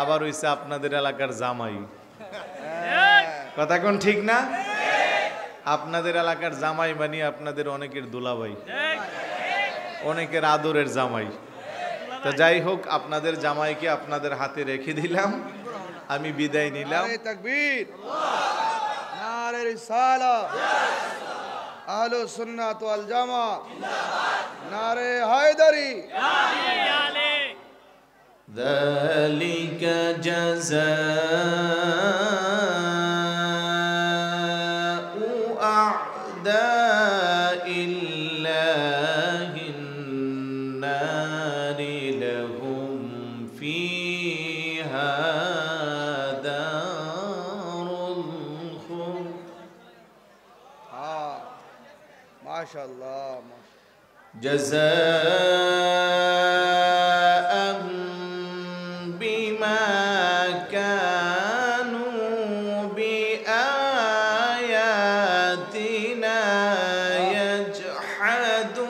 আবার হইছে আপনাদের এলাকার জামাই। কথা কোন ঠিক না? আপনাদের এলাকার জামাই বানিয়ে আপনাদের অনেকের দুলাভাই, অনেকের আদরের জামাই। তো যাই হোক, আপনাদের জামাইকে আপনাদের হাতে রেখে দিলাম, আমি বিদায় নিলাম। নারে তাকবীর, নারে রিসালাত, আহলুস সুন্নাত ওয়াল জামাত, নারে হায়দারি। ذلك جزاء أعداء الله النار لهم فيها دار الخلد মাশাআল্লাহ, جزاء بما كانوا بآياتنا يجحدون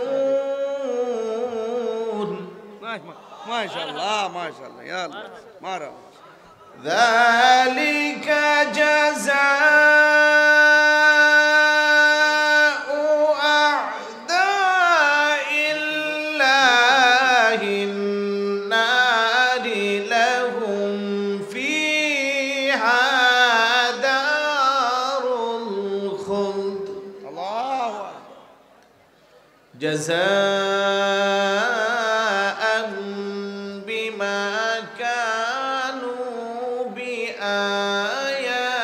মাশাআল্লাহ, মাশাআল্লাহ, ইয়া আল্লাহ, মারা। ذلك جزاء أعداء الله النار لهم فيها دار الخلد আল্লাহু আকবার। جزاء بما كانوا بآياتنا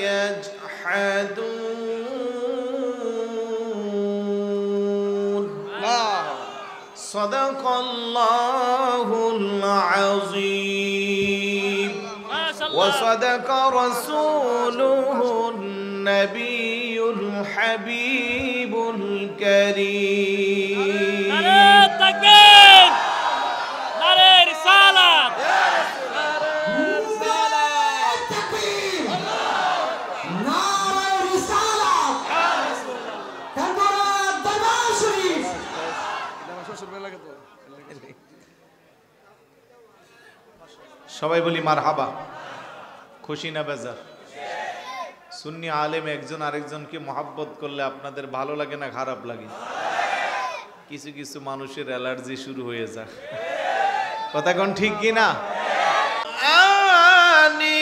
يجحدون صدق الله العظيم وصدق رسوله النبي الحبيب الكريم নারে তাকবীর, নারে রিসালাত, সবাই বলি মারহাবা। খুশি না বেজার? সুন্নি আলেম একজন আরেকজনকে মহাব্বত করলে আপনাদের ভালো লাগে না খারাপ লাগে? কিছু কিছু মানুষের অ্যালার্জি শুরু হয়ে যায়। কথা কোন ঠিক কি না? আনি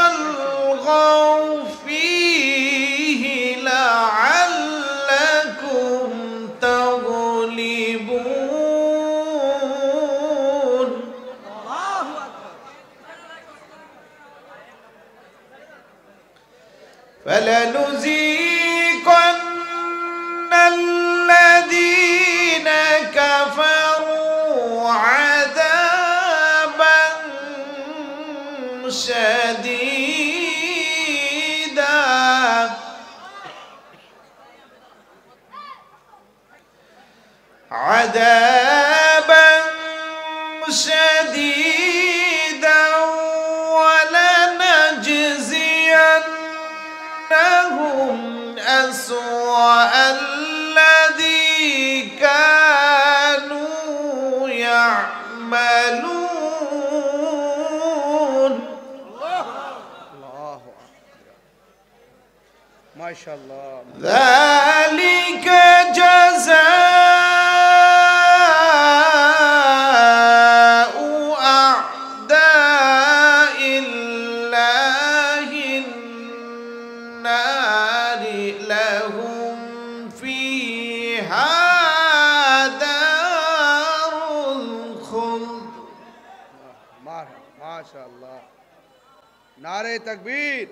আলগাউ ফীহি লাআল্লাকুম তাগলিবুন। فلنذيقن الذين كفروا عذابا شديدا عذابا شديدا ولنجزينهم أسوأ الذي كانوا يعملون মাশাআল্লাহ। ذلك جزاء أعداء الله النار لهم فيها دار الخلد মাশাআল্লাহ, নারে তাকবীর,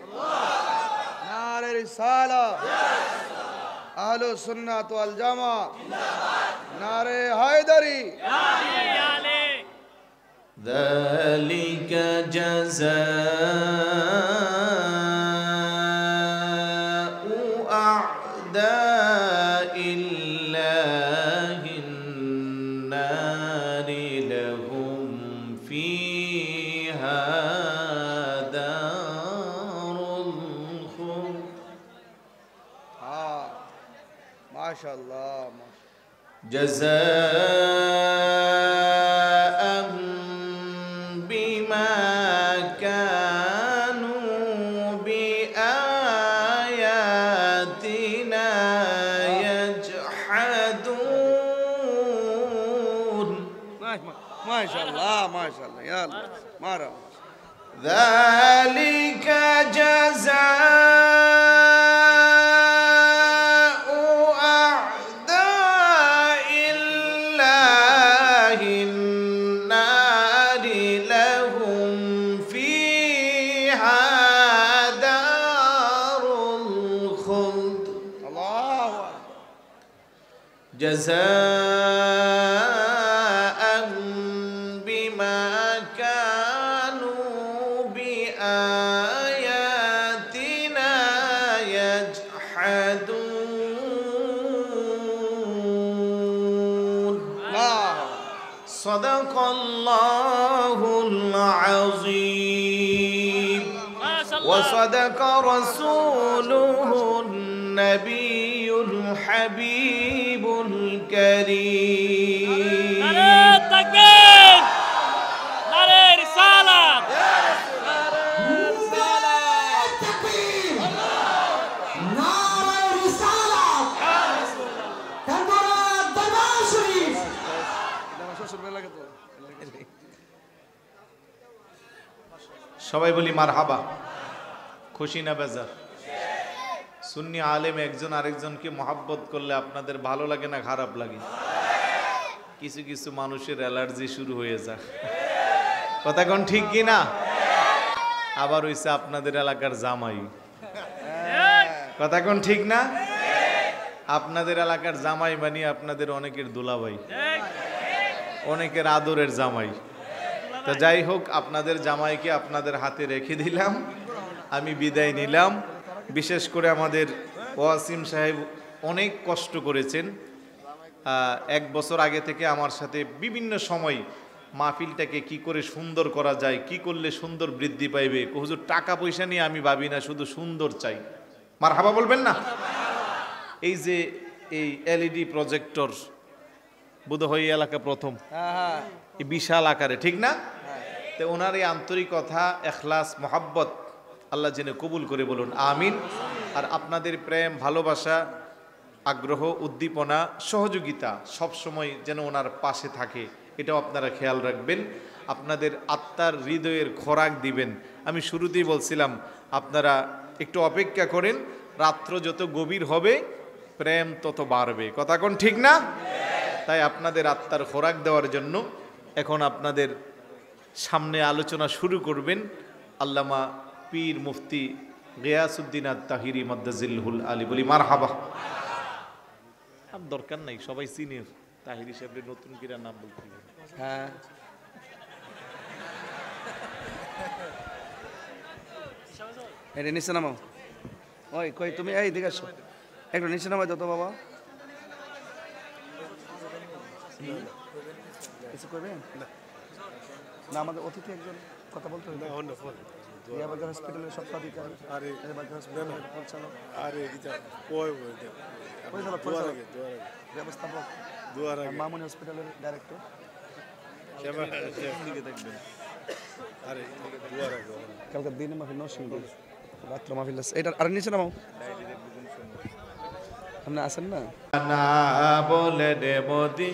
নারে রিসালাত, আহলুস সুন্নাত ওয়াল জামাত, নারে হায়দারি। ذلك جزاء أعداء الله النار لهم فيها دار الخلد মাশাআল্লাহ, جزاء بما كانوا بآياتنا يجحدون ما شاء الله ما شاء الله يلا مرة ذلك جزاء أعداء الله النار لهم فيها دار الخلد الله أكبر جزاء بما كانوا بآياتنا يجحدون صدق الله العظيم ما شاء الله وصدق رسوله النبي الحبيب الكريم নারে তাকবীর নারে রিসালাত সবাই বলি মারহাবা খুশি না বেজার সুন্নি আলেম একজন আরেকজনকে মহাব্বত করলে আপনাদের ভালো লাগে না খারাপ লাগে কিছু কিছু মানুষের অ্যালার্জি শুরু হয়ে যায় কথা কোন ঠিক কি না আবার হইছে আপনাদের এলাকার জামাই কথা কোন ঠিক না আপনাদের এলাকার জামাই বানিয়ে আপনাদের অনেকের দুলাভাই অনেকের আদরের জামাই তো যাই হোক আপনাদের জামাইকে আপনাদের হাতে রেখে দিলাম আমি বিদায় নিলাম বিশেষ করে আমাদের ওয়াসিম সাহেব অনেক কষ্ট করেছেন এক বছর আগে থেকে আমার সাথে বিভিন্ন সময় মাহফিলটাকে কি করে সুন্দর করা যায় কি করলে সুন্দর বৃদ্ধি পাইবে হুজুর টাকা পয়সা নিয়ে আমি ভাবি না শুধু সুন্দর চাই মারহাবা বলবেন না এই যে এই এলইডি প্রজেক্টর বোধহয় এই এলাকা প্রথম এই বিশাল আকারে ঠিক না তো ওনার এই আন্তরিকতা এখলাস মোহাব্বত আল্লাহ জেনে কবুল করে বলুন আমিন আর আপনাদের প্রেম ভালোবাসা আগ্রহ উদ্দীপনা সহযোগিতা সব সময় যেন ওনার পাশে থাকে এটাও আপনারা খেয়াল রাখবেন আপনাদের আত্মার হৃদয়ের খোরাক দিবেন আমি শুরুতেই বলছিলাম আপনারা একটু অপেক্ষা করেন রাত্র যত গভীর হবে প্রেম তত বাড়বে কথা কোন ঠিক না তাই আপনাদের আত্মার খোরাক দেওয়ার জন্য এখন আপনাদের সামনে আলোচনা শুরু করবেন আল্লামা পীর মুফতি গিয়াসউদ্দিন আত-তাহিরি মাদ্দাজিল্লুহুল আলী বলি মারহাবা আর দরকার নাই সবাই সিনিয়র তাহিরি সাহেবের নতুন কিরা নাম বলতে হ্যাঁ এটা নিচে নামাও ওই কই তুমি এই দিকে আসো একটু নিচে নামাই দাও তো বাবা কিছু করবেন না আমাদের অতিথি একজন কথা বলতে হবে ইয়াবাজার হসপিটালের সত্ত্বাধিকারী ইয়াবাজার হসপিটালের পরিচালক ব্যবস্থাপক মামুনি হসপিটালের ডাইরেক্টর কালকে দিনে মাহফিল নরসিংদী রাত্র মাহফিল আছে এটা আর নিচে নামাও আপনি আসেন না না বলে দেবদি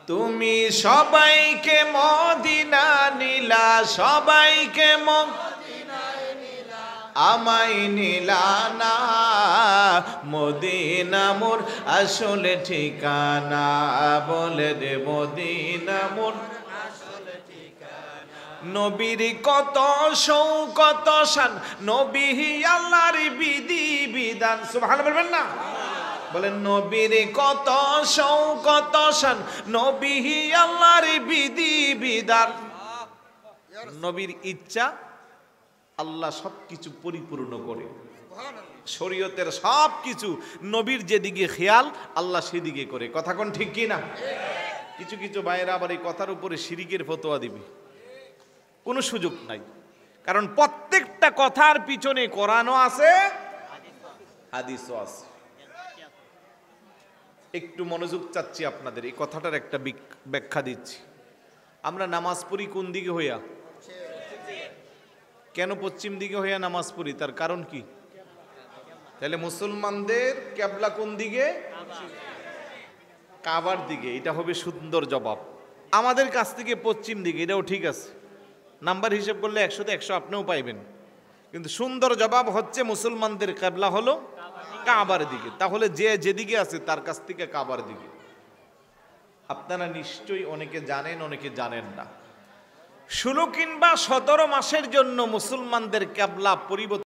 তুমি সবাইকে মদিনা নিলা সবাইকে আমায় নিলা না মদিনা মোর আসলে ঠিকানা বলে দে মদিনা মোর নবীর কত শৌকত শান নবী আল্লাহর বিধি বিধান সুবহানাল্লাহ বলবেন না বলেন নবীর কত শৌকত শান নবী আল্লাহর বিধি বিধান নবীর ইচ্ছা আল্লাহ সবকিছু পরিপূর্ণ করে শরীয়তের সবকিছু নবীর যেদিকে খেয়াল আল্লাহ সেদিকে করে কথা কোন ঠিক কি না কিছু কিছু ভাইয়েরা আবার এই কথার উপরে শিরিকের ফতোয়া দিবে কোনো সুযোগ নাই কারণ প্রত্যেকটা কথার পিছনে কোরআনও আছে হাদিসও আছে একটু মনোযোগ চাচ্ছি আপনাদের এই কথাটার একটা ব্যাখ্যা দিচ্ছি আমরা নামাজ পড়ি কোন দিকে হইয়া? কেন পশ্চিম দিকে হইয়া নামাজ পড়ি? তার কারণ কি? তাহলে মুসলমানদের কিবলা কোন দিকে? কাবার দিকে। এটা হবে সুন্দর জবাব। আমাদের কাছ থেকে পশ্চিম দিকে, এটাও ঠিক আছে। নাম্বার হিসেব করলে 100-তে 100 আপনিও পাইবেন। কিন্তু সুন্দর জবাব হচ্ছে মুসলমানদের কিবলা হলো কাবার দিকে। তাহলে যে যেদিকে আছে তার কাছ থেকে কাবার দিকে। আপনারা নিশ্চয়ই অনেকে জানেন, অনেকে জানেন না। 16 কিংবা 17 মাসের জন্য মুসলমানদের কিবলা পরিবর্তন